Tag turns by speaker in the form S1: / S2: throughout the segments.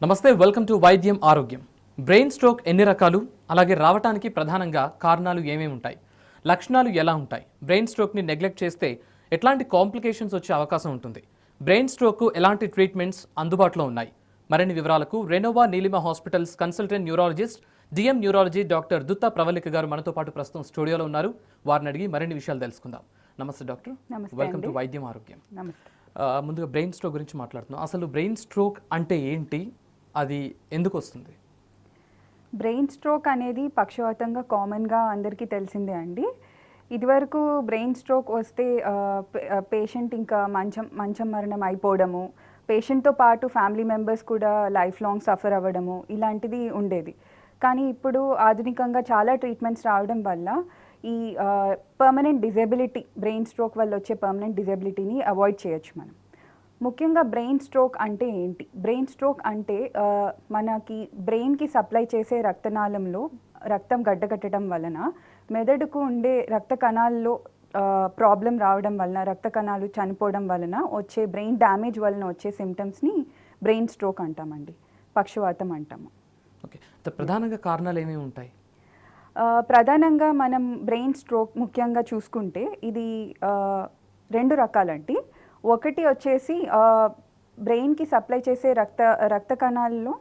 S1: నమస్తే, welcome to వైద్యం ఆరోగ్యం. బ్రెయిన్ స్ట్రోక్ ఎన్ని రకాలు, అలాగే రావటానికి ప్రధానంగా కారణాలు ఏమేమి ఉంటాయి, లక్షణాలు ఎలా ఉంటాయి, బ్రెయిన్ స్ట్రోక్ని నెగ్లెక్ట్ చేస్తే ఎట్లాంటి కాంప్లికేషన్స్ వచ్చే అవకాశం ఉంటుంది, బ్రెయిన్ స్ట్రోక్కు ఎలాంటి ట్రీట్మెంట్స్ అందుబాటులో ఉన్నాయి, మరిన్ని వివరాలకు Renova Neelima hospitals consultant neurologist DM neurology doctor Dutta Pravalika గారు మనతో పాటు ప్రస్తుతం స్టూడియోలో ఉన్నారు. వారిని అడిగి మరిన్ని విషయాలు తెలుసుకుందాం. నమస్తే డాక్టర్, వెల్కమ్ టు వైద్యం ఆరోగ్యం. ముందుగా బ్రెయిన్ స్ట్రోక్ గురించి మాట్లాడుతున్నాం. అసలు బ్రెయిన్ స్ట్రోక్ అంటే ఏంటి, అది ఎందుకు వస్తుంది?
S2: బ్రెయిన్ స్ట్రోక్ అనేది పక్షవాతంగా కామన్గా అందరికీ తెలిసిందే అండి. ఇదివరకు బ్రెయిన్ స్ట్రోక్ వస్తే పేషెంట్ ఇంకా మంచం మరణం అయిపోవడము, పేషెంట్తో పాటు ఫ్యామిలీ మెంబర్స్ కూడా లైఫ్ లాంగ్ సఫర్ అవ్వడము ఇలాంటిది ఉండేది. కానీ ఇప్పుడు ఆధునికంగా చాలా ట్రీట్మెంట్స్ రావడం వల్ల ఈ పర్మనెంట్ డిజేబిలిటీ, బ్రెయిన్ స్ట్రోక్ వల్ల వచ్చే పర్మనెంట్ డిజేబిలిటీని అవాయిడ్ చేయొచ్చు మనం. ముఖ్యంగా బ్రెయిన్ స్ట్రోక్ అంటే ఏంటి? బ్రెయిన్ స్ట్రోక్ అంటే మనకి బ్రెయిన్కి సప్లై చేసే రక్తనాళంలో రక్తం గడ్డకట్టడం వలన మెదడుకు ఉండే రక్త కణాల్లో ప్రాబ్లం రావడం వలన, రక్త కణాలు చనిపోవడం వలన వచ్చే బ్రెయిన్ డ్యామేజ్ వలన వచ్చే సిమ్టమ్స్ని బ్రెయిన్ స్ట్రోక్ అంటామండి, పక్షవాతం అంటాము.
S1: ఓకే, ప్రధానంగా కారణాలు ఏమేమి ఉంటాయి?
S2: ప్రధానంగా మనం బ్రెయిన్ స్ట్రోక్ ముఖ్యంగా చూసుకుంటే ఇది రెండు రకాలండి. ఒకటి వచ్చేసి బ్రెయిన్కి సప్లై చేసే రక్త కణాల్లో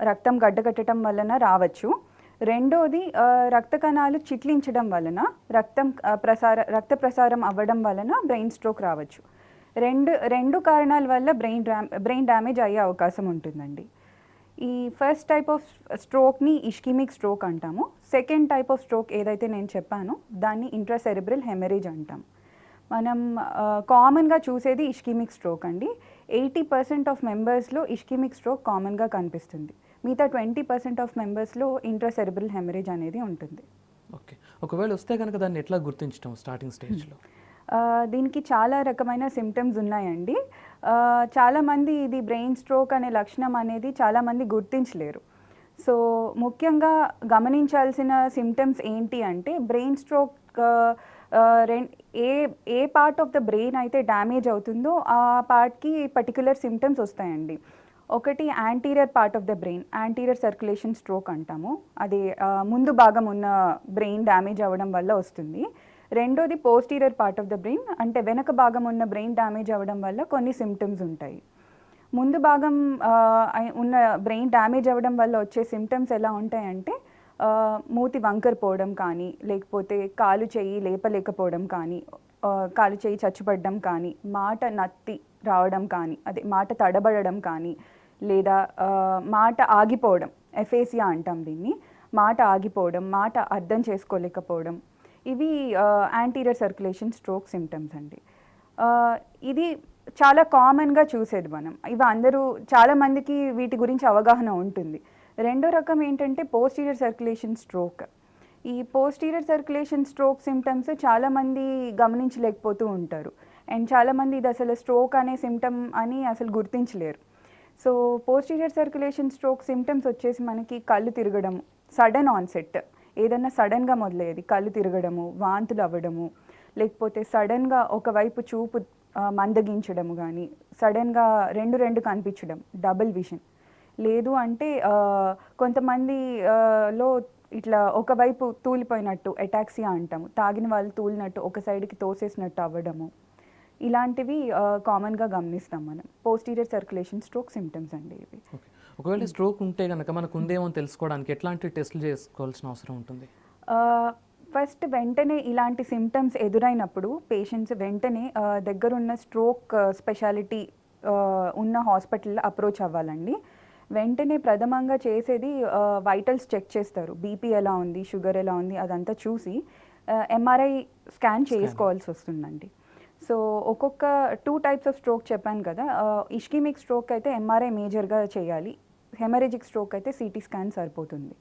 S2: రక్తం గడ్డకట్టడం వలన రావచ్చు. రెండోది రక్త కణాలు చిట్లించడం వలన రక్త ప్రసారం అవ్వడం వలన బ్రెయిన్ స్ట్రోక్ రావచ్చు. రెండు కారణాల వల్ల బ్రెయిన్ డ్యామేజ్ అయ్యే అవకాశం ఉంటుందండి. ఈ ఫస్ట్ టైప్ ఆఫ్ స్ట్రోక్ని ఇష్కిమిక్ స్ట్రోక్ అంటాము. సెకండ్ టైప్ ఆఫ్ స్ట్రోక్ ఏదైతే నేను చెప్పానో దాన్ని ఇంట్రాసెరెబ్రల్ హెమరేజ్ అంటాం. మనం కామన్గా చూసేది ఇష్కిమిక్ స్ట్రోక్ అండి. 80% ఆఫ్ మెంబర్స్లో ఇష్కిమిక్ స్ట్రోక్ కామన్గా కనిపిస్తుంది. మిగతా 20% ఆఫ్ మెంబర్స్లో ఇంట్రాసెరెబ్రల్ హెమరేజ్ అనేది ఉంటుంది.
S1: ఓకే, ఒకవేళ వస్తే కనుక దాన్ని ఎట్లా గుర్తించడం స్టార్టింగ్ స్టేజ్లో?
S2: దీనికి చాలా రకమైన సిమ్టమ్స్ ఉన్నాయండి. చాలామంది ఇది బ్రెయిన్ స్ట్రోక్ అనే లక్షణం అనేది చాలామంది గుర్తించలేరు. సో ముఖ్యంగా గమనించాల్సిన సిమ్టమ్స్ ఏంటి అంటే, brain stroke A part of the brain అయితే డ్యామేజ్ అవుతుందో ఆ పార్ట్కి పర్టికులర్ సిమ్టమ్స్ వస్తాయండి. ఒకటి anterior part of the brain, anterior circulation stroke అంటాము. అది ముందు భాగం ఉన్న బ్రెయిన్ డ్యామేజ్ అవ్వడం వల్ల వస్తుంది. రెండోది posterior part of the brain, అంటే వెనక భాగం ఉన్న బ్రెయిన్ డ్యామేజ్ అవ్వడం వల్ల కొన్ని సిమ్టమ్స్ ఉంటాయి. ముందు భాగం ఉన్న బ్రెయిన్ డ్యామేజ్ అవ్వడం వల్ల వచ్చే సిమ్టమ్స్ ఎలా ఉంటాయంటే, మూతి వంకరపోవడం కానీ, లేకపోతే కాలు చెయ్యి లేపలేకపోవడం కానీ, కాలు చెయ్యి చచ్చుపడడం కానీ, మాట నత్తి రావడం కానీ, అదే మాట తడబడడం కానీ, లేదా మాట ఆగిపోవడం, ఎఫేసియా అంటాం దీన్ని, మాట ఆగిపోవడం, మాట అర్థం చేసుకోలేకపోవడం, ఇవి యాంటీరియర్ సర్క్యులేషన్ స్ట్రోక్ సిమ్టమ్స్ అండి. ఇది చాలా కామన్గా చూసేది మనం. ఇవి అందరూ చాలామందికి వీటి గురించి అవగాహన ఉంటుంది. రెండో రకం ఏంటంటే పోస్టీరియర్ సర్క్యులేషన్ స్ట్రోక్. ఈ పోస్టీరియర్ సర్క్యులేషన్ స్ట్రోక్ సిమ్టమ్స్ చాలామంది గమనించలేకపోతూ ఉంటారు. అండ్ చాలామంది ఇది అసలు స్ట్రోక్ అనే సిమ్టమ్ అని అసలు గుర్తించలేరు. So posterior circulation stroke symptoms వచ్చేసి మనకి కళ్ళు తిరగడం, సడన్ ఆన్సెట్, ఏదన్నా సడన్గా మొదలయ్యేది, కళ్ళు తిరగడము, వాంతులు అవ్వడము, లేకపోతే సడన్గా ఒకవైపు చూపు మందగించడము కానీ, సడన్గా రెండు కనిపించడం, డబుల్ విజన్. లేదు అంటే కొంతమందిలో ఇట్లా ఒకవైపు తూలిపోయినట్టు, ఎటాక్సియా అంటాము, తాగిన వాళ్ళు తూలినట్టు ఒక సైడ్కి తోసేసినట్టు అవ్వడము, ఇలాంటివి కామన్గా గమనిస్తాం మనం. పోస్టీరియర్ సర్క్యులేషన్ స్ట్రోక్ సిమ్టమ్స్ అండి ఇవి.
S1: ఒకవేళ స్ట్రోక్ ఉంటే కనుక మనకు ఉందేమో తెలుసుకోవడానికి ఎట్లాంటి టెస్టులు చేసుకోవాల్సిన అవసరం ఉంటుంది?
S2: ఫస్ట్ వెంటనే ఇలాంటి సిమ్టమ్స్ ఎదురైనప్పుడు పేషెంట్స్ వెంటనే దగ్గరున్న స్ట్రోక్ స్పెషాలిటీ ఉన్న హాస్పిటల్లో అప్రోచ్ అవ్వాలండి. వెంటనే ప్రథమంగా చేసేది వైటల్స్ చెక్ చేస్తారు. బీపీ ఎలా ఉంది, షుగర్ ఎలా ఉంది, అదంతా చూసి ఎంఆర్ఐ స్కాన్ చేసుకోవాల్సి వస్తుందండి. సో ఒక్కొక్క 2 టైప్స్ ఆఫ్ స్ట్రోక్ చెప్పాను కదా. ఇష్కిమిక్ స్ట్రోక్ అయితే ఎంఆర్ఐ మేజర్గా చేయాలి, హెమరేజిక్ స్ట్రోక్ అయితే సిటీ స్కాన్ సరిపోతుంది.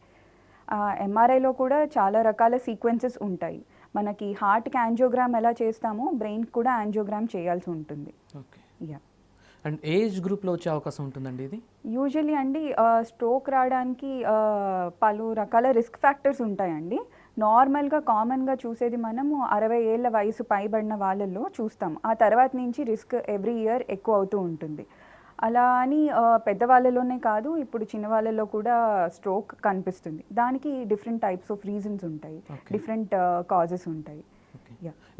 S2: ఎంఆర్ఐలో కూడా చాలా రకాల సీక్వెన్సెస్ ఉంటాయి. మనకి హార్ట్కి యాంజియోగ్రామ్ ఎలా చేస్తామో బ్రెయిన్కి కూడా యాంజియోగ్రామ్ చేయాల్సి ఉంటుంది.
S1: ఓకే, అండ్ ఏజ్ గ్రూప్లో వచ్చే అవకాశం ఉంటుందండి ఇది?
S2: యూజువలీ అండి స్ట్రోక్ రావడానికి పలు రకాల రిస్క్ ఫ్యాక్టర్స్ ఉంటాయండి. నార్మల్గా కామన్గా చూసేది మనము 60 ఏళ్ళ వయసు పైబడిన వాళ్ళల్లో చూస్తాం. ఆ తర్వాత నుంచి రిస్క్ ఎవ్రీ ఇయర్ ఎక్కువ అవుతూ ఉంటుంది. అలా అని పెద్దవాళ్ళలోనే కాదు, ఇప్పుడు చిన్న వాళ్ళలో కూడా స్ట్రోక్ కనిపిస్తుంది. దానికి డిఫరెంట్ టైప్స్ ఆఫ్ రీజన్స్ ఉంటాయి, డిఫరెంట్ కాజెస్ ఉంటాయి.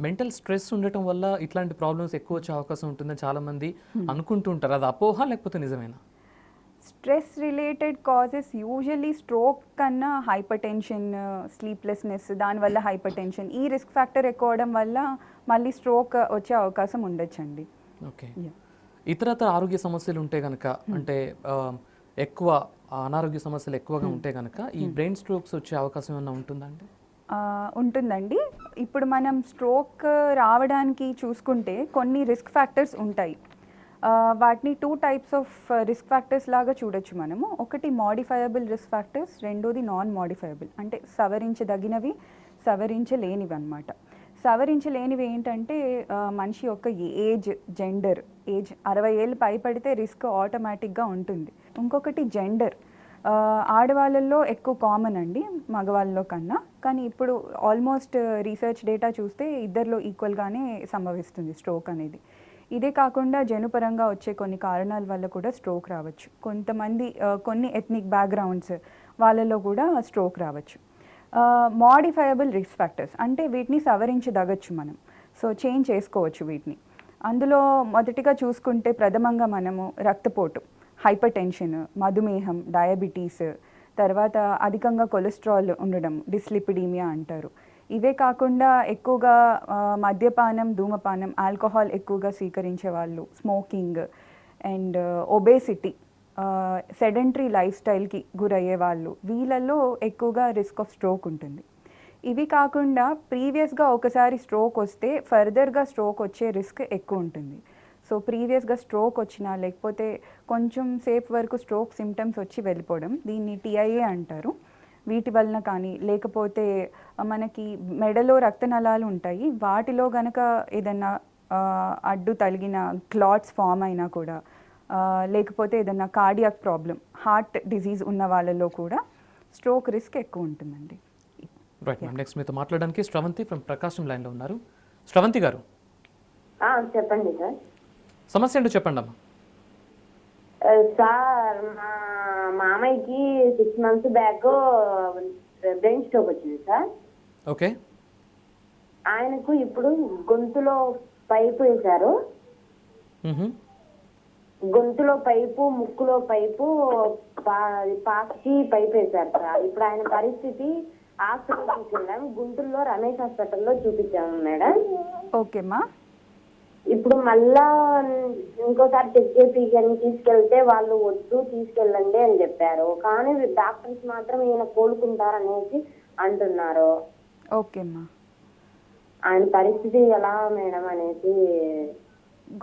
S1: మెంటల్ స్ట్రెస్ ఉండటం వల్ల ఇట్లాంటి ప్రాబ్లమ్స్ ఎక్కువ వచ్చే అవకాశం ఉంటుందని చాలా మంది అనుకుంటూ ఉంటారు. అది అపోహ లేకపోతే నిజమేనా?
S2: Stress related causes usually stroke కన్నా హైపర్ టెన్షన్, స్లీప్లెస్నెస్, దానివల్ల హైపర్ టెన్షన్, ఈ రిస్క్ ఫ్యాక్టర్ ఎక్కువ అవడం వల్ల మళ్ళీ స్ట్రోక్ వచ్చే అవకాశం ఉండొచ్చండి.
S1: ఓకే. ఇతరత్ర ఆరోగ్య సమస్యలు ఉంటే కనుక, అంటే ఎక్కువ అనారోగ్య సమస్యలు ఎక్కువగా ఉంటే కనుక ఈ బ్రెయిన్ స్ట్రోక్స్ వచ్చే అవకాశం ఏమైనా ఉంటుందండి?
S2: ఉంటుందండి. ఇప్పుడు మనం స్ట్రోక్ రావడానికి చూసుకుంటే కొన్ని రిస్క్ ఫ్యాక్టర్స్ ఉంటాయి. వాటిని 2 టైప్స్ ఆఫ్ రిస్క్ ఫ్యాక్టర్స్ లాగా చూడొచ్చు మనము. ఒకటి మోడిఫైయబుల్ రిస్క్ ఫ్యాక్టర్స్, రెండోది నాన్ మోడిఫైయబుల్, అంటే సవరించదగినవి, సవరించలేనివి అన్నమాట. సవరించలేనివి ఏంటంటే మనిషి యొక్క ఏజ్, జెండర్. ఏజ్ 60 ఏళ్ళు పైపడితే రిస్క్ ఆటోమేటిక్గా ఉంటుంది. ఇంకొకటి జెండర్, ఆడవాళ్ళల్లో ఎక్కువ కామన్ అండి మగవాళ్ళలో కన్నా. కానీ ఇప్పుడు ఆల్మోస్ట్ రీసెర్చ్ డేటా చూస్తే ఇద్దరిలో ఈక్వల్గానే సంభవిస్తుంది స్ట్రోక్ అనేది. ఇదే కాకుండా జనుపరంగా వచ్చే కొన్ని కారణాల వల్ల కూడా స్ట్రోక్ రావచ్చు. కొంతమంది కొన్ని ఎథ్నిక్ బ్యాక్గ్రౌండ్స్ వాళ్ళలో కూడా స్ట్రోక్ రావచ్చు. మోడిఫైయబుల్ రిస్క్ ఫ్యాక్టర్స్ అంటే వీటిని సవరించదగచ్చు మనం, సో చేంజ్ చేసుకోవచ్చు వీటిని. అందులో మొదటిగా చూసుకుంటే ప్రథమంగా మనము రక్తపోటు, హైపర్ టెన్షన్, మధుమేహం, డయాబెటీస్, తర్వాత అధికంగా కొలెస్ట్రాల్ ఉండడం, డిస్లిపిడీమియా అంటారు. ఇవే కాకుండా ఎక్కువగా మద్యపానం, ధూమపానం, ఆల్కహాల్ ఎక్కువగా స్వీకరించే వాళ్ళు, smoking and obesity, sedentary life స్టైల్కి గురయ్యే వాళ్ళు, వీళ్ళల్లో ఎక్కువగా రిస్క్ ఆఫ్ స్ట్రోక్ ఉంటుంది. ఇవి కాకుండా ప్రీవియస్గా ఒకసారి స్ట్రోక్ వస్తే ఫర్దర్గా స్ట్రోక్ వచ్చే రిస్క్ ఎక్కువ ఉంటుంది. సో ప్రీవియస్గా స్ట్రోక్ వచ్చినా లేకపోతే కొంచెం సేపు వరకు స్ట్రోక్ సిమ్టమ్స్ వచ్చి వెళ్ళిపోవడం, దీన్ని టిఐఏ అంటారు. వీటి వలన కానీ, లేకపోతే మనకి మెడలో రక్తనాళాలు ఉంటాయి, వాటిలో గనక ఏదన్నా అడ్డు తగిలిన క్లాట్స్ ఫామ్ అయినా కూడా, లేకపోతే ఏదన్నా కార్డియాక్ ప్రాబ్లం, హార్ట్ డిజీజ్ ఉన్న వాళ్ళలో కూడా స్ట్రోక్ రిస్క్ ఎక్కువ ఉంటుందండి.
S1: Right ma'am. నెక్స్ట్ మీతో మాట్లాడడానికి శ్రవంతి ఫ్రమ్ ప్రకాశం లైన్లో ఉన్నారు. శ్రవంతి గారు,
S3: చెప్పండి సార్.
S1: సమస్య ఏంటో చెప్పండి అమ్మా.
S3: సార్, మా మామయ్యకి 6 months బ్యాక్ బ్రెయిన్ స్ట్రోక్ వచ్చింది సార్.
S1: ఓకే.
S3: ఆయనకు ఇప్పుడు గొంతులో పైపు వేశారు. గొంతులో పైపు, ముక్కులో పైపు, పాకి పైపు వేశారు సార్. ఇప్పుడు ఆయన పరిస్థితి హాస్పిటల్ తీసుకెళ్ళాం, గుంటూరులో రమేష్ హాస్పిటల్లో చూపించాము మేడం.
S2: ఓకేమ్మా.
S3: ఇప్పుడు మళ్ళా ఇంకోసారి చెక్ చేయించని తీసుకెళ్తే వాళ్ళు వద్దు తీసుకెళ్ళండి అని చెప్పారు. కానీ డాక్టర్స్ మాత్రం ఈయన కోలుకుంటారనేసి అంటున్నారు.
S2: ఓకేమ్మా.
S3: ఆయన పరిస్థితి ఎలా మేడం అనేసి.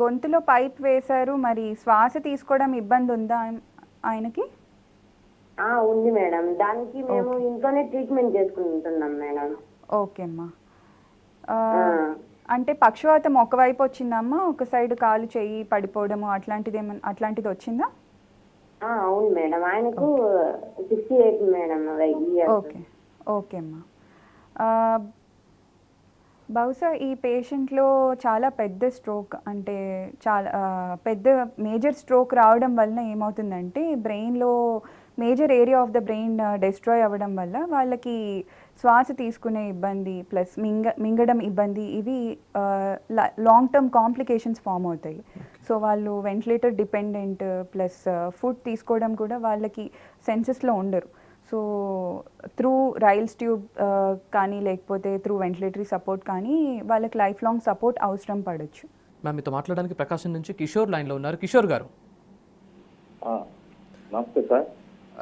S2: గొంతులో పైప్ వేశారు, మరి శ్వాస తీసుకోవడం ఇబ్బంది ఉందా ఆయనకి?
S3: ఉంది మేడం. దానికి మేము ఇంట్లోనే ట్రీట్మెంట్ చేసుకుంటున్నాం మేడం.
S2: ఓకేమ్మా. అంటే పక్షవాతం ఒకవైపు వచ్చిందమ్మా, ఒక సైడ్ కాలు చెయ్యి పడిపోవడము అట్లాంటిది వచ్చిందా?
S3: అవును మేడం. ఆయనకు 68 మేడం.
S2: ఓకే. ఓకేమ్మా. బహుశా ఈ పేషెంట్లో చాలా పెద్ద స్ట్రోక్, అంటే చాలా పెద్ద మేజర్ స్ట్రోక్ రావడం వలన ఏమవుతుందంటే బ్రెయిన్లో major area of the brain destroy అవ్వడం వల్ల వాళ్ళకి శ్వాస తీసుకునే ఇబ్బంది ప్లస్ మింగడం ఇబ్బంది, ఇవి లాంగ్ టర్మ్ కాంప్లికేషన్స్ ఫామ్ అవుతాయి. సో వాళ్ళు వెంటిలేటర్ డిపెండెంట్ ప్లస్ ఫుడ్ తీసుకోవడం కూడా వాళ్ళకి సెన్సెస్లో ఉండరు. సో త్రూ రైల్స్ ట్యూబ్ కానీ లేకపోతే త్రూ వెంటిలేటరీ సపోర్ట్ కానీ వాళ్ళకి లైఫ్ లాంగ్ సపోర్ట్ అవసరం పడవచ్చు.
S1: మ్యామ్, మీతో మాట్లాడడానికి ప్రకాశం నుంచి కిషోర్ లైన్లో ఉన్నారు. కిషోర్ గారు,
S4: నమస్తే సార్.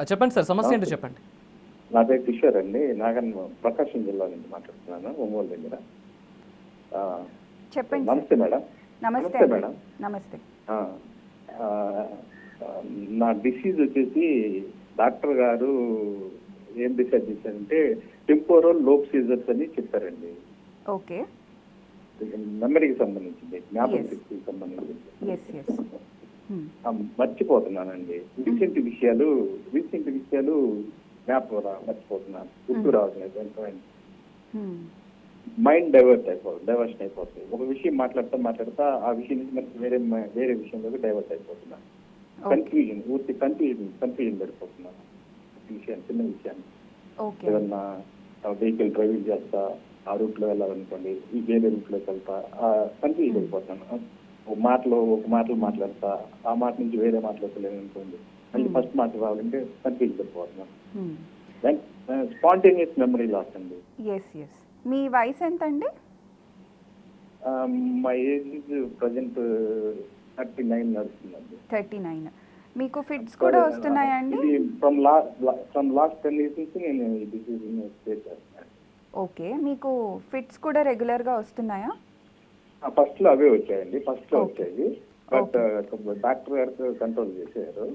S1: చెప్పండి సార్, సమస్య ఏంటో చెప్పండి.
S4: నా పేరు కిషోర్ అండి. ప్రకాశం జిల్లా నుంచి మాట్లాడుతున్నాను, ఒంగోలు దగ్గర.
S2: చెప్పండి.
S4: నమస్తే మేడం.
S2: నమస్తే
S4: మేడం.
S2: నమస్తే.
S4: నా డిసీజ్ వచ్చేసి డాక్టర్ గారు ఏం డిసైడ్ చేశారంటే టెంపోరల్ లోబ్ సీజర్స్ అని చెప్పారండి.
S2: ఓకే.
S4: మెమరీకి సంబంధించింది, జ్ఞాపక శక్తికి సంబంధించింది. మర్చిపోతున్నానండి. రీసెంట్ విషయాలు జ్ఞాపకం మర్చిపోతున్నాను, గుర్తు రావట్లేదు. మైండ్ డైవర్షన్ అయిపోతుంది. ఒక విషయం మాట్లాడుతా ఆ విషయం నుంచి మనకి వేరే విషయంలోకి డైవర్ట్ అయిపోతున్నాను. కన్ఫ్యూజన్ కన్ఫ్యూజన్ పడిపోతున్నాను చిన్న విషయాన్ని.
S2: ఓకే
S4: ఏదన్నా వెహికల్ డ్రైవింగ్ చేస్తా ఆ రూట్ లో వెళ్ళాలనుకోండి, ఈ వేరే రూట్ లోకి వెళ్తా కన్ఫ్యూజ్ అయిపోతాను. ఒక మాటలు మాట్లాడతా, ఆ మాట నుంచి వేరే మాట్లాడలేను అనుకోండి, మళ్ళీ ఫస్ట్ మాట రావాలంటే కన్ఫ్యూజ్ అయిపోతున్నాను. స్పాంటేనియస్ మెమరీ లాస్ అండి.
S2: ఎస్. మీ వయసు ఎంత అండి?
S4: మై ఏజ్ ప్రజెంట్ 39 నడుస్తుందండి.
S2: 39. మీకు ఫిట్స్ కూడా వస్తున్నాయా అండి?
S4: ఫ్రమ్ లాస్ట్ 10 years నుంచి నేను ఈ డిసీజ్ ఫేస్ చేస్తున్నాను.
S2: ఓకే, మీకు ఫిట్స్ కూడా రెగ్యులర్గా వస్తున్నాయా?
S4: ఫస్ట్ లో అవే వచ్చాయండి, వచ్చాయి. బట్ డాక్టర్ గారు కంట్రోల్ చేశారు,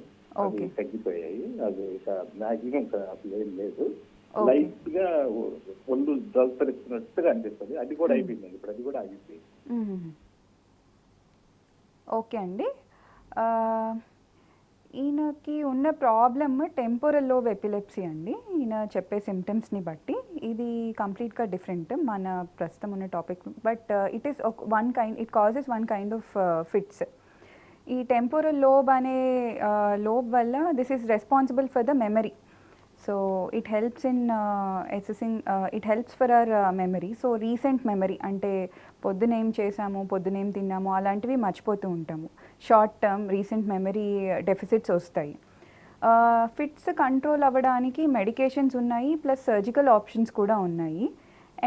S4: అది తగ్గిపోయాయి. అది మాక్సిమం అసలు ఏం లేదు. లైట్ గా ఒళ్ళు జల్పరిస్తున్నట్టుగా అనిపిస్తుంది. అది కూడా అయిపోయింది, ఇప్పుడు అది కూడా ఆగిపోయింది.
S2: ఓకే అండి. ఈయనకి ఉన్న ప్రాబ్లమ్ టెంపోరల్ లోబ్ ఎపిలెప్సీ అండి. ఈయన చెప్పే సిమ్టమ్స్ని బట్టి ఇది కంప్లీట్గా డిఫరెంట్ మన ప్రస్తుతం ఉన్న topic. But it causes one kind of fits. ఈ టెంపోరల్ లోబ్ అనే లోబ్ వల్ల this is responsible for the memory. So it helps in assessing, it helps for hour memory. So recent memory అంటే పొద్దునేం చేసాము, పొద్దునేం తిన్నాము అలాంటివి మర్చిపోతూ ఉంటాము. Short term recent memory deficits వస్తాయి. ఫిట్స్ కంట్రోల్ అవ్వడానికి మెడికేషన్స్ ఉన్నాయి, ప్లస్ సర్జికల్ ఆప్షన్స్ కూడా ఉన్నాయి,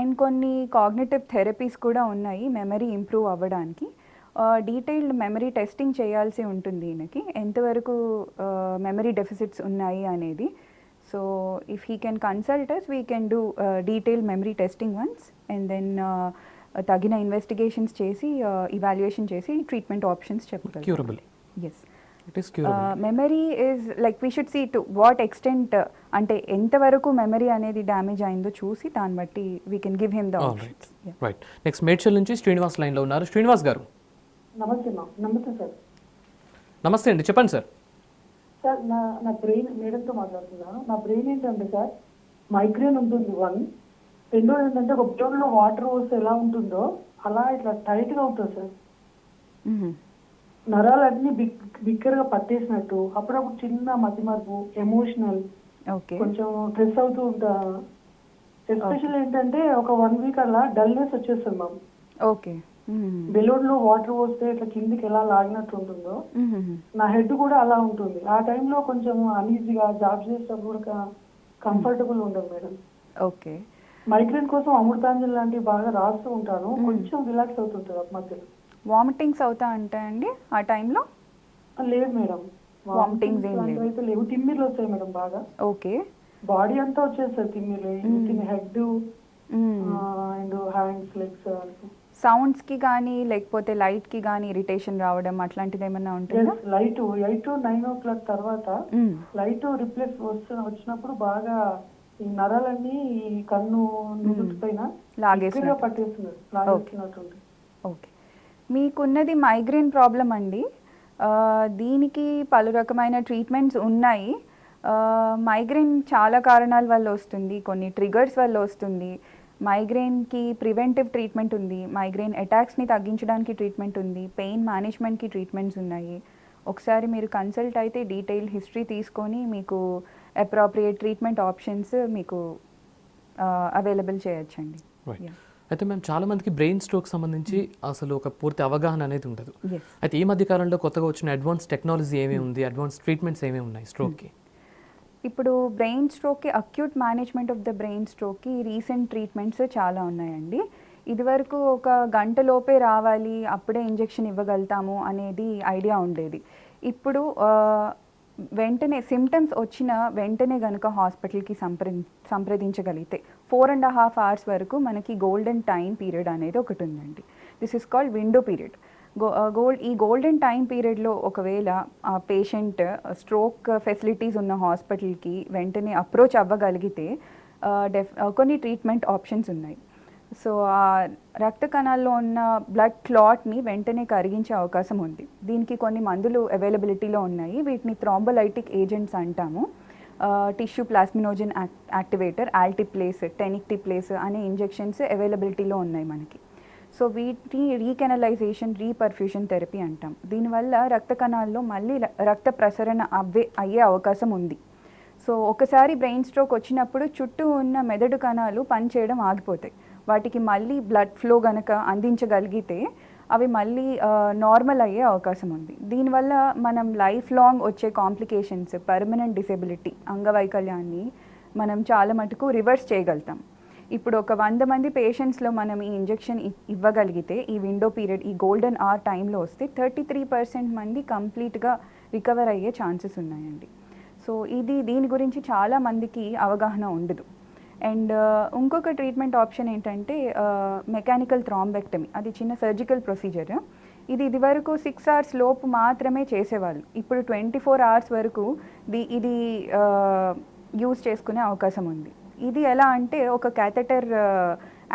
S2: అండ్ కొన్ని కాగ్నిటివ్ థెరపీస్ కూడా ఉన్నాయి మెమరీ ఇంప్రూవ్ అవ్వడానికి. డీటెయిల్డ్ మెమరీ టెస్టింగ్ చేయాల్సి ఉంటుంది ఈయనకి, ఎంతవరకు మెమరీ డెఫిసిట్స్ ఉన్నాయి అనేది. So if he can consult us, we can do detailed memory testing once, and then tagina investigations chesi evaluation chesi treatment options cheppagalaru.
S1: Curable.
S2: Yes,
S1: it is curable.
S2: Memory is like we should see to what extent ante enta varaku memory anedi damage ayindho chusi dan batti we can give him the options.
S1: Right. Next Medchal నుంచి Srinivas line లో ఉన్నారు. శ్రీనివాస్ గారు
S5: నమస్తే sir.
S1: నమస్తే అండి, చెప్పండి sir.
S5: Sir నా brain మేడంతో మాట్లాడుతున్నాను. నా బ్రెయిన్ ఏంటంటే సార్ మైగ్రేన్ ఉంటుంది 1. రెండోది ఏంటంటే ఒక బ్రెయిన్లో వాటర్ వస్తే ఎలా ఉంటుందో అలా ఇట్లా టైట్గా ఉంటుంది సార్. నరాలన్నీ బిగ్గరగా పట్టేసినట్టు, అప్పుడప్పుడు చిన్న మతిమరుపు, ఎమోషనల్, కొంచెం స్ట్రెస్ అవుతూ ఉంటాను. ఎస్పెషల్ ఏంటంటే ఒక 1 week అలా డల్నెస్ వచ్చేస్తుంది మ్యామ్.
S2: ఓకే,
S5: బెలూన్ లో వాటర్ పోస్తే ఇట్లా కిందికి ఎలా లాగినట్టు ఉంటుందో నా హెడ్ కూడా అలా ఉంటుంది. ఆ టైంలో కొంచెం అనీజీగా జాబ్ చేసేటప్పుడు కూడా కంఫర్టబుల్ ఉండదు మేడం.
S2: ఓకే,
S5: మైగ్రేన్ కోసం అమృతాంజన్ లాంటివి బాగా రాస్తూ ఉంటాను, కొంచెం రిలాక్స్ అవుతుంటుంది మధ్యలో.
S2: వామిటింగ్స్ అవుతా ఉంటాయండి ఆ టైంలో?
S5: లేదు మేడం,
S2: వామిటింగ్స్
S5: అయితే లేవు. తిమ్మిర్లు వస్తాయి మేడం బాగా.
S2: ఓకే,
S5: బాడీ అంతా వచ్చేస్తుంది తిమ్మిర్లు, head and hands, legs.
S2: Sounds కి కానీ లేకపోతే లైట్ కి కానీ ఇరిటేషన్ రావడం అట్లాంటిది ఏమన్నా ఉంటుందా?
S5: లైట్ 8 to 9 o'clock తర్వాత లైట్ రిప్లేస్ వచ్చినప్పుడు బాగా ఈ నరాలన్నీ ఈ కన్ను నుదుటి పైన పట్టేస్తున్నట్టు.
S2: ఓకే, మీకున్నది మైగ్రేన్ ప్రాబ్లం అండి. దీనికి పలు రకమైన ట్రీట్మెంట్స్ ఉన్నాయి. మైగ్రేన్ చాలా కారణాల వల్ల వస్తుంది, కొన్ని ట్రిగర్స్ వల్ల వస్తుంది. మైగ్రేన్కి ప్రివెంటివ్ ట్రీట్మెంట్ ఉంది, మైగ్రేన్ అటాక్స్ని తగ్గించడానికి ట్రీట్మెంట్ ఉంది, పెయిన్ మేనేజ్మెంట్కి ట్రీట్మెంట్స్ ఉన్నాయి. ఒకసారి మీరు కన్సల్ట్ అయితే డీటెయిల్ హిస్టరీ తీసుకొని మీకు అప్రోప్రియేట్ ట్రీట్మెంట్ ఆప్షన్స్ మీకు అవైలబుల్ చేయొచ్చండి.
S1: అయితే మేము చాలా మందికి బ్రెయిన్ స్ట్రోక్ సంబంధించి అసలు ఒక పూర్తి అవగాహన అనేది ఉండదు. అయితే ఈ మధ్య కాలంలో కొత్తగా వచ్చిన అడ్వాన్స్ టెక్నాలజీ ఏమేమి ఉంది, అడ్వాన్స్ ట్రీట్మెంట్స్ ఏమేమి ఉన్నాయి స్ట్రోక్కి?
S2: ఇప్పుడు బ్రెయిన్ స్ట్రోక్కి acute management of the brain స్ట్రోక్కి రీసెంట్ ట్రీట్మెంట్స్ చాలా ఉన్నాయండి. ఇదివరకు ఒక గంటలోపే రావాలి, అప్పుడే ఇంజెక్షన్ ఇవ్వగలుగుతాము అనేది ఐడియా ఉండేది. ఇప్పుడు వెంటనే సిమ్టమ్స్ వచ్చిన వెంటనే కనుక హాస్పిటల్కి సంప్రదించగలిగితే 4.5 hours వరకు మనకి గోల్డెన్ టైం పీరియడ్ అనేది ఒకటి ఉందండి. This is called window period. ఈ గోల్డెన్ టైం పీరియడ్లో ఒకవేళ ఆ పేషెంట్ స్ట్రోక్ ఫెసిలిటీస్ ఉన్న హాస్పిటల్కి వెంటనే అప్రోచ్ అవ్వగలిగితే కొన్ని ట్రీట్మెంట్ ఆప్షన్స్ ఉన్నాయి. సో ఆ రక్త కణాల్లో ఉన్న బ్లడ్ క్లాట్ని వెంటనే కరిగించే అవకాశం ఉంది. దీనికి కొన్ని మందులు అవైలబిలిటీలో ఉన్నాయి. వీటిని థ్రాంబోలైటిక్ ఏజెంట్స్ అంటాము. టిష్యూ ప్లాస్మినోజన్ యాక్టివేటర్, ఆల్టిప్లేస్, టెనిక్టిప్లేస్ అనే ఇంజెక్షన్స్ అవైలబిలిటీలో ఉన్నాయి మనకి. సో వీటిని రీకెనలైజేషన్ రీపర్ఫ్యూషన్ థెరపీ అంటాం. దీనివల్ల రక్త కణాల్లో మళ్ళీ రక్త ప్రసరణ అయ్యే అవకాశం ఉంది. సో ఒకసారి బ్రెయిన్ స్ట్రోక్ వచ్చినప్పుడు చుట్టూ ఉన్న మెదడు కణాలు పనిచేయడం ఆగిపోతాయి. వాటికి మళ్ళీ బ్లడ్ ఫ్లో గనక అందించగలిగితే అవి మళ్ళీ నార్మల్ అయ్యే అవకాశం ఉంది. దీనివల్ల మనం లైఫ్ లాంగ్ వచ్చే కాంప్లికేషన్స్, పర్మనెంట్ డిసేబిలిటీ, అంగవైకల్యాన్ని మనం చాలా మటుకు రివర్స్ చేయగలుగుతాం. ఇప్పుడు ఒక 100 మంది పేషెంట్స్లో మనం ఈ ఇంజెక్షన్ ఇవ్వగలిగితే, ఈ విండో పీరియడ్, ఈ గోల్డెన్ అవర్ టైంలో వస్తే 33% మంది కంప్లీట్గా రికవర్ అయ్యే ఛాన్సెస్ ఉన్నాయండి. సో దీని గురించి చాలా మందికి అవగాహన ఉండదు. అండ్ ఇంకొక ట్రీట్మెంట్ ఆప్షన్ ఏంటంటే మెకానికల్ థ్రాంబెక్టమీ. అది చిన్న సర్జికల్ ప్రొసీజర్. ఇదివరకు 6 hours లోపు మాత్రమే చేసేవాళ్ళు. ఇప్పుడు 24 hours వరకు ఇది యూజ్ చేసుకునే అవకాశం ఉంది. ఇది ఎలా అంటే ఒక క్యాథెటర్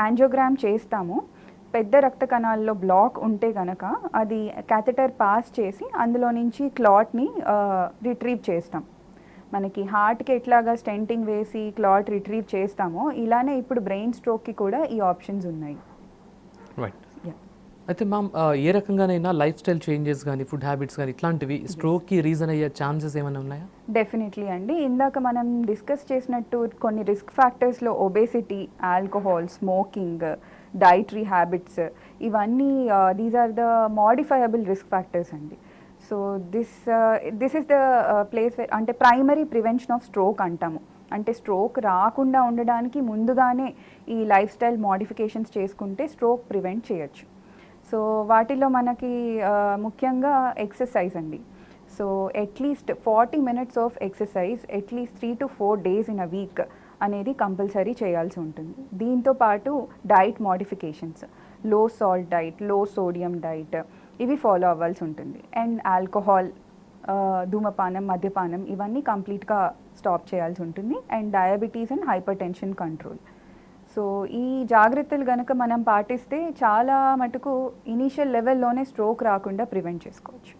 S2: యాంజియోగ్రామ్ చేస్తాము. పెద్ద రక్త కణాల్లో బ్లాక్ ఉంటే కనుక అది క్యాథెటర్ పాస్ చేసి అందులో నుంచి క్లాట్ని రిట్రీవ్ చేస్తాం. మనకి హార్ట్కి ఎట్లాగా స్టెంటింగ్ వేసి క్లాట్ రిట్రీవ్ చేస్తామో ఇలానే ఇప్పుడు బ్రెయిన్ స్ట్రోక్కి కూడా ఈ ఆప్షన్స్ ఉన్నాయి.
S1: రైట్. అయితే మ్యామ్, ఏ రకంగానైనా లైఫ్ స్టైల్ చేంజెస్ కానీ, ఫుడ్ హ్యాబిట్స్ కానీ ఇట్లాంటివి స్ట్రోక్కి రీజన్ అయ్యే ఛాన్సెస్ ఏమైనా ఉన్నాయా?
S2: డెఫినెట్లీ అండి. ఇందాక మనం డిస్కస్ చేసినట్టు కొన్ని రిస్క్ ఫ్యాక్టర్స్లో obesity, alcohol, smoking, dietary habits, ఇవన్నీ these are the modifiable risk factors అండి. So this is the place అంటే ప్రైమరీ ప్రివెన్షన్ ఆఫ్ స్ట్రోక్ అంటాము. అంటే స్ట్రోక్ రాకుండా ఉండడానికి ముందుగానే ఈ లైఫ్ స్టైల్ మోడిఫికేషన్స్ చేసుకుంటే స్ట్రోక్ ప్రివెంట్ చేయొచ్చు. సో వాటిలో మనకి ముఖ్యంగా ఎక్సర్సైజ్ అండి. So at least 40 minutes of exercise at least 3 to 4 days in a week అనేది కంపల్సరీ చేయాల్సి ఉంటుంది. దీంతో పాటు డైట్ మోడిఫికేషన్స్, లో సాల్ట్ డైట్, లో సోడియం డైట్, ఇవి ఫాలో అవ్వాల్సి ఉంటుంది. అండ్ ఆల్కహాల్, ధూమపానం, మద్యపానం ఇవన్నీ కంప్లీట్గా స్టాప్ చేయాల్సి ఉంటుంది. And diabetes and hyper tension control. So ఈ జాగ్రత్తలు కనుక మనం పాటిస్తే చాలా మటుకు ఇనీషియల్ లెవెల్లోనే స్ట్రోక్ రాకుండా ప్రివెంట్ చేసుకోవచ్చు.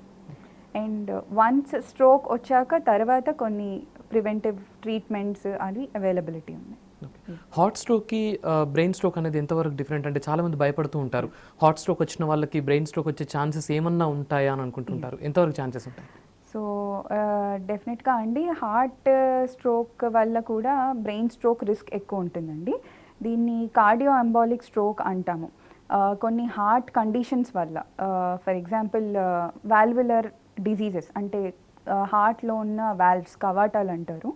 S2: అండ్ వన్స్ స్ట్రోక్ వచ్చాక తర్వాత కొన్ని ప్రివెంటివ్ ట్రీట్మెంట్స్ అది అవైలబిలిటీ ఉన్నాయి.
S1: హార్ట్ స్ట్రోక్కి బ్రెయిన్ స్ట్రోక్ అనేది ఎంతవరకు డిఫరెంట్? అంటే చాలామంది భయపడుతూ ఉంటారు, హార్ట్ స్ట్రోక్ వచ్చిన వాళ్ళకి బ్రెయిన్ స్ట్రోక్ వచ్చే ఛాన్సెస్ ఏమన్నా ఉంటాయా అని అనుకుంటుంటారు. ఎంతవరకు ఛాన్సెస్ ఉంటాయి?
S2: సో డెఫినెట్గా అండి, హార్ట్ స్ట్రోక్ వల్ల కూడా బ్రెయిన్ స్ట్రోక్ రిస్క్ ఎక్కువ ఉంటుందండి. దీన్ని కార్డియో ఎంబాలిక్ స్ట్రోక్ అంటాము. కొన్ని హార్ట్ కండిషన్స్ వల్ల, ఫర్ ఎగ్జాంపుల్ వాల్వులర్ డిజీజెస్ అంటే హార్ట్లో ఉన్న వాల్వ్స్, కవాటాలు అంటారు,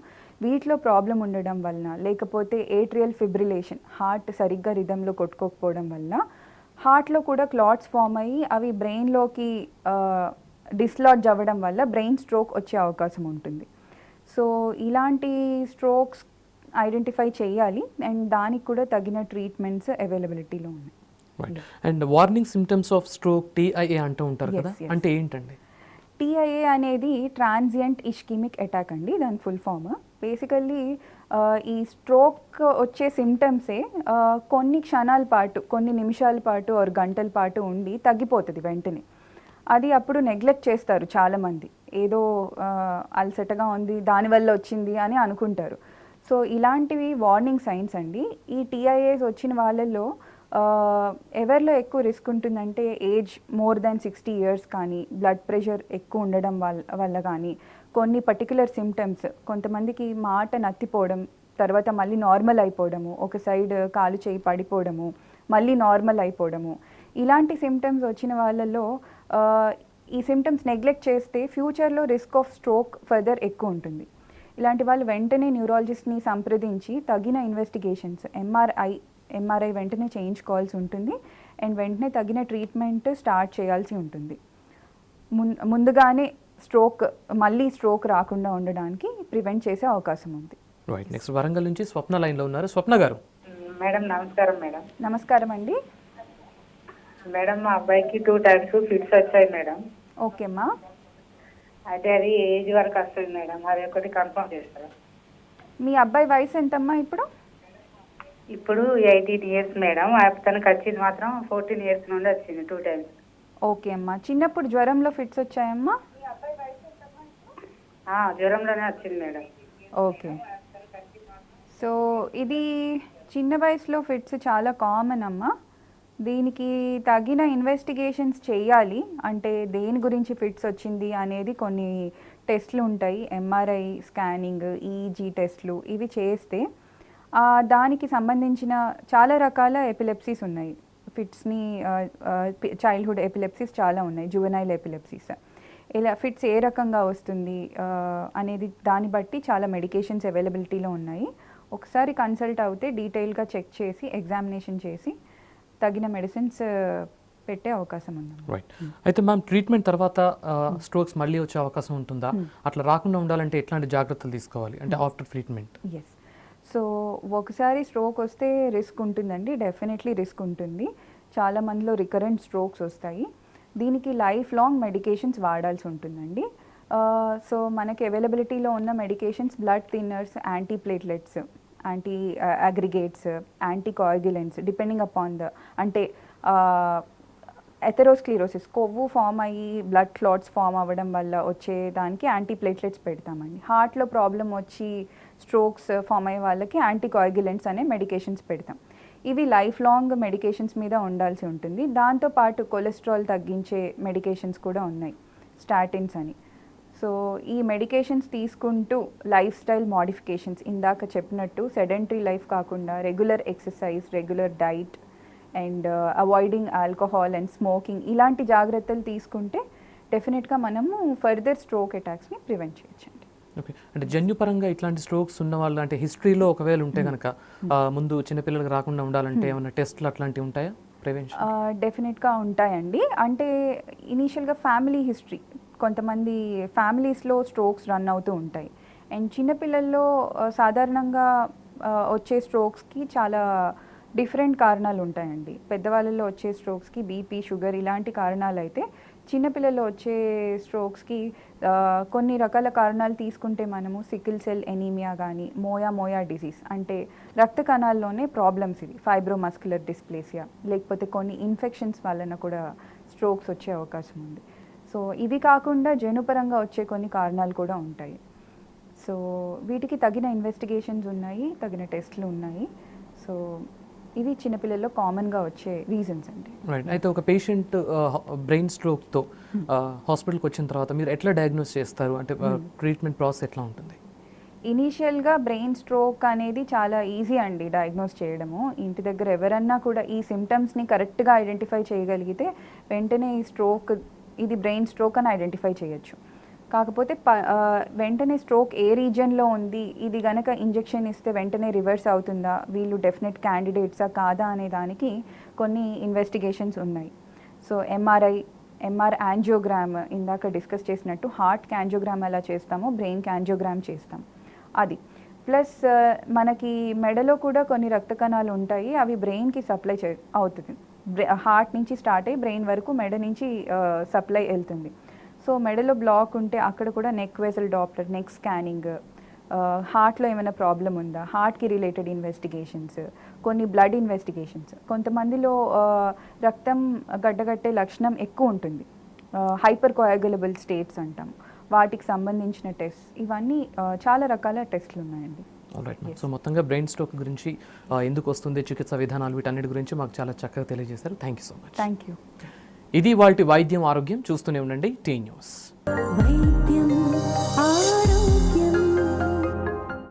S2: వీటిలో ప్రాబ్లం ఉండడం వలన, లేకపోతే ఏట్రియల్ ఫిబ్రిలేషన్, హార్ట్ సరిగ్గా రిధంలో కొట్టుకోకపోవడం వల్ల హార్ట్లో కూడా క్లాట్స్ ఫామ్ అయ్యి అవి బ్రెయిన్లోకి డిస్లాడ్జ్ అవ్వడం వల్ల బ్రెయిన్ స్ట్రోక్ వచ్చే అవకాశం ఉంటుంది. సో ఇలాంటి స్ట్రోక్స్ ఐడెంటిఫై చేయాలి అండ్ దానికి కూడా తగిన ట్రీట్మెంట్స్ అవైలబిలిటీలో ఉన్నాయి.
S1: And warning symptoms of stroke, TIA అంటూ ఉంటారు కదా, అంటే ఏంటండి?
S2: TIA అనేది ట్రాన్సియంట్ ఇష్కిమిక్ అటాక్ అండి, దాని ఫుల్ ఫామ్. బేసికల్లీ ఈ స్ట్రోక్ వచ్చే సిమ్టమ్సే కొన్ని క్షణాల పాటు, కొన్ని నిమిషాల పాటు ఆరు గంటల పాటు ఉండి తగ్గిపోతుంది వెంటనే. అది అప్పుడు నెగ్లెక్ట్ చేస్తారు చాలామంది, ఏదో అలసటగా ఉంది దానివల్ల వచ్చింది అని అనుకుంటారు. సో ఇలాంటివి వార్నింగ్ సైన్స్ అండి. ఈ TIAs వచ్చిన వాళ్ళల్లో ఎవరిలో ఎక్కువ రిస్క్ ఉంటుందంటే ఏజ్ మోర్ దాన్ 60 years కానీ, బ్లడ్ ప్రెషర్ ఎక్కువ ఉండడం వల్ల కానీ, కొన్ని పర్టికులర్ సిమ్టమ్స్, కొంతమందికి మాట నత్తిపోవడం, తర్వాత మళ్ళీ నార్మల్ అయిపోవడము, ఒక సైడ్ కాలు చేయి పడిపోవడము, మళ్ళీ నార్మల్ అయిపోవడము, ఇలాంటి సిమ్టమ్స్ వచ్చిన వాళ్ళల్లో ఈ సిమ్టమ్స్ నెగ్లెక్ట్ చేస్తే ఫ్యూచర్లో రిస్క్ ఆఫ్ స్ట్రోక్ ఫర్దర్ ఎక్కువ ఉంటుంది. ఇలాంటి వాళ్ళు వెంటనే న్యూరాలజిస్ట్ని సంప్రదించి తగిన ఇన్వెస్టిగేషన్స్, ఎంఆర్ఐ వెంటనే చేయించుకోవాల్సి ఉంటుంది అండ్ వెంటనే తగిన ట్రీట్మెంట్ స్టార్ట్ చేయాల్సి ఉంటుంది. ముందుగానే మళ్ళీ స్ట్రోక్ రాకుండా ఉండడానికి ప్రివెంట్ చేసే అవకాశం ఉంది.
S1: రైట్. నెక్స్ట్ వరంగల్ నుంచి స్వప్న లైన్లో ఉన్నారు. స్వప్న గారు.
S6: మేడం నమస్కారం. మేడం
S2: నమస్కారం అండి.
S6: మేడం మా అబ్బాయికి 2 times ఫిట్స్ వచ్చాయి మేడం.
S2: ఓకే అమ్మా.
S6: అయితే అది ఏజ్ వరకు వస్తుంది మేడం, అది ఒకటి కన్ఫర్మ్ చేస్తారా?
S2: మీ అబ్బాయి వయసు ఎంతమ్మా ఇప్పుడు?
S6: ఇప్పుడు 18 years మేడం. తనకు వచ్చింది మాత్రం 14 years నుండి వచ్చింది 2 times.
S2: ఓకే అమ్మా. చిన్నప్పుడు జ్వరంలో ఫిట్స్ వచ్చాయమ్మా?
S6: జ్వరంలోనే వచ్చింది మేడం.
S2: ఓకే. సో ఇది చిన్న వయసులో ఫిట్స్ చాలా కామన్ అమ్మా. దీనికి తగిన ఇన్వెస్టిగేషన్స్ చేయాలి. అంటే దేని గురించి ఫిట్స్ వచ్చింది అనేది కొన్ని టెస్ట్లు ఉంటాయి, ఎంఆర్ఐ స్కానింగ్, ఈఈజీ టెస్ట్లు, ఇవి చేస్తే దానికి సంబంధించిన చాలా రకాల ఎపిలెప్సీస్ ఉన్నాయి. ఫిట్స్ని చైల్డ్హుడ్ ఎపిలెప్సీస్ చాలా ఉన్నాయి, జువెనైల్ ఎపిలెప్సీస్. ఇలా ఫిట్స్ ఏ రకంగా వస్తుంది అనేది దాన్ని బట్టి చాలా మెడికేషన్స్ అవైలబిలిటీలో ఉన్నాయి. ఒకసారి కన్సల్ట్ అవుతే డీటెయిల్గా చెక్ చేసి ఎగ్జామినేషన్ చేసి తగిన మెడిసిన్స్ పెట్టే అవకాశం ఉంది.
S1: రైట్. అయితే మ్యామ్ ట్రీట్మెంట్ తర్వాత స్ట్రోక్స్ మళ్ళీ వచ్చే అవకాశం ఉంటుందా? అట్లా రాకుండా ఉండాలంటే ఎట్లాంటి జాగ్రత్తలు తీసుకోవాలి అంటే ఆఫ్టర్ ట్రీట్మెంట్?
S2: ఎస్. సో ఒకసారి స్ట్రోక్ వస్తే రిస్క్ ఉంటుందండి, డెఫినెట్లీ రిస్క్ ఉంటుంది. చాలా మందిలో రికరెంట్ స్ట్రోక్స్ వస్తాయి. దీనికి లైఫ్ లాంగ్ మెడికేషన్స్ వాడాల్సి ఉంటుందండి. సో మనకి అవైలబిలిటీలో ఉన్న medications blood thinners, antiplatelets, anti aggregates, anti coagulants, depending upon the అంటే ఎథెరోస్క్లీరోసిస్, కొవ్వు ఫామ్ అయ్యి బ్లడ్ క్లాట్స్ ఫామ్ అవ్వడం వల్ల వచ్చే దానికి యాంటీప్లేట్లెట్స్ పెడతామండి. హార్ట్లో ప్రాబ్లం వచ్చి స్ట్రోక్స్ ఫామ్ అయ్యే వాళ్ళకి యాంటీ కోయాగ్యులెంట్స్ అనే మెడికేషన్స్ పెడతాం. ఇవి లైఫ్ లాంగ్ మెడికేషన్స్ మీద ఉండాల్సి ఉంటుంది. దాంతోపాటు కొలెస్ట్రాల్ తగ్గించే మెడికేషన్స్ కూడా ఉన్నాయి, స్టాటిన్స్ అని. సో ఈ మెడికేషన్స్ తీసుకుంటూ లైఫ్ స్టైల్ మోడిఫికేషన్స్, ఇందాక చెప్పినట్టు సెడెంటరీ లైఫ్ కాకుండా regular exercise, regular diet and avoiding alcohol and smoking, ఇలాంటి జాగ్రత్తలు తీసుకుంటే డెఫినెట్గా మనము ఫర్దర్ స్ట్రోక్ అటాక్స్ని ప్రివెంట్ చేయొచ్చండి.
S1: ఓకే. అంటే జన్యుపరంగా ఇట్లాంటి స్ట్రోక్స్ ఉన్న వాళ్ళు అంటే హిస్టరీలో ఒకవేళ ఉంటే కనుక ముందు చిన్నపిల్లలకు రాకుండా ఉండాలంటే ఏమైనా టెస్ట్లు అట్లాంటివి ఉంటాయా ప్రివెన్షన్?
S2: డెఫినెట్గా ఉంటాయండి. అంటే ఇనీషియల్గా ఫ్యామిలీ హిస్టరీ, కొంతమంది ఫ్యామిలీస్లో స్ట్రోక్స్ రన్ అవుతూ ఉంటాయి. అండ్ చిన్నపిల్లల్లో సాధారణంగా వచ్చే స్ట్రోక్స్కి చాలా డిఫరెంట్ కారణాలు ఉంటాయండి. పెద్దవాళ్ళలో వచ్చే స్ట్రోక్స్కి బీపీ, షుగర్ ఇలాంటి కారణాలు అయితే, చిన్నపిల్లల్లో వచ్చే స్ట్రోక్స్కి కొన్ని రకాల కారణాలు తీసుకుంటే మనము సికిల్ సెల్ ఎనీమియా కానీ, మోయా డిసీజ్ అంటే రక్త కణాల్లోనే ప్రాబ్లమ్స్, ఇవి ఫైబ్రోమస్కులర్ డిస్ప్లేసియా, లేకపోతే కొన్ని ఇన్ఫెక్షన్స్ వలన కూడా స్ట్రోక్స్ వచ్చే అవకాశం ఉంది. సో ఇవి కాకుండా జన్యుపరంగా వచ్చే కొన్ని కారణాలు కూడా ఉంటాయి. సో వీటికి తగిన ఇన్వెస్టిగేషన్స్ ఉన్నాయి, తగిన టెస్ట్లు ఉన్నాయి. సో ఇవి చిన్నపిల్లల్లో కామన్గా వచ్చే రీజన్స్ అండి.
S1: రైట్. అయితే ఒక పేషెంట్ బ్రెయిన్ స్ట్రోక్తో హాస్పిటల్కి వచ్చిన తర్వాత మీరు ఎట్లా డయాగ్నోస్ చేస్తారు? అంటే ట్రీట్మెంట్ ప్రాసెస్ ఎట్లా ఉంటుంది?
S2: ఇనీషియల్గా బ్రెయిన్ స్ట్రోక్ అనేది చాలా ఈజీ అండి డయాగ్నోస్ చేయడము. ఇంటి దగ్గర ఎవరన్నా కూడా ఈ సిమ్టమ్స్ని కరెక్ట్గా ఐడెంటిఫై చేయగలిగితే వెంటనే ఈ స్ట్రోక్, ఇది బ్రెయిన్ స్ట్రోక్ అని ఐడెంటిఫై చేయొచ్చు. కాకపోతే వెంటనే స్ట్రోక్ ఏ రీజన్లో ఉంది, ఇది గనక ఇంజెక్షన్ ఇస్తే వెంటనే రివర్స్ అవుతుందా, వీళ్ళు డెఫినెట్ క్యాండిడేట్సా కాదా అనే దానికి కొన్ని ఇన్వెస్టిగేషన్స్ ఉన్నాయి. సో ఎంఆర్ యాంజియోగ్రామ్, ఇందాక డిస్కస్ చేసినట్టు హార్ట్కి యాంజియోగ్రామ్ ఎలా చేస్తామో బ్రెయిన్కి యాంజియోగ్రామ్ చేస్తాం. అది ప్లస్ మనకి మెడలో కూడా కొన్ని రక్త కణాలు ఉంటాయి, అవి బ్రెయిన్కి సప్లై అవుతుంది. హార్ట్ నుంచి స్టార్ట్ అయ్యి బ్రెయిన్ వరకు మెడ నుంచి సప్లై వెళ్తుంది. సో మెడలో బ్లాక్ ఉంటే అక్కడ కూడా neck vessel Doppler, neck scanning, హార్ట్లో ఏమైనా ప్రాబ్లం ఉందా, హార్ట్కి రిలేటెడ్ ఇన్వెస్టిగేషన్స్, కొన్ని బ్లడ్ ఇన్వెస్టిగేషన్స్. కొంతమందిలో రక్తం గడ్డగట్టే లక్షణం ఎక్కువ ఉంటుంది, హైపర్ కోయాగులబుల్ స్టేట్స్ అంటాం, వాటికి సంబంధించిన టెస్ట్, ఇవన్నీ చాలా రకాల టెస్ట్లు ఉన్నాయండి.
S1: ఆల్రైట్. సో మొత్తంగా బ్రెయిన్ స్ట్రోక్ గురించి ఎందుకు వస్తుంది, చికిత్సా విధానాలు, వీటన్నిటి గురించి మాకు చాలా చక్కగా తెలియజేశారు. Thank you so much.
S2: Thank you.
S1: ఇది వాటి వైద్యం ఆరోగ్యం. చూస్తూనే ఉండండి టీ న్యూస్.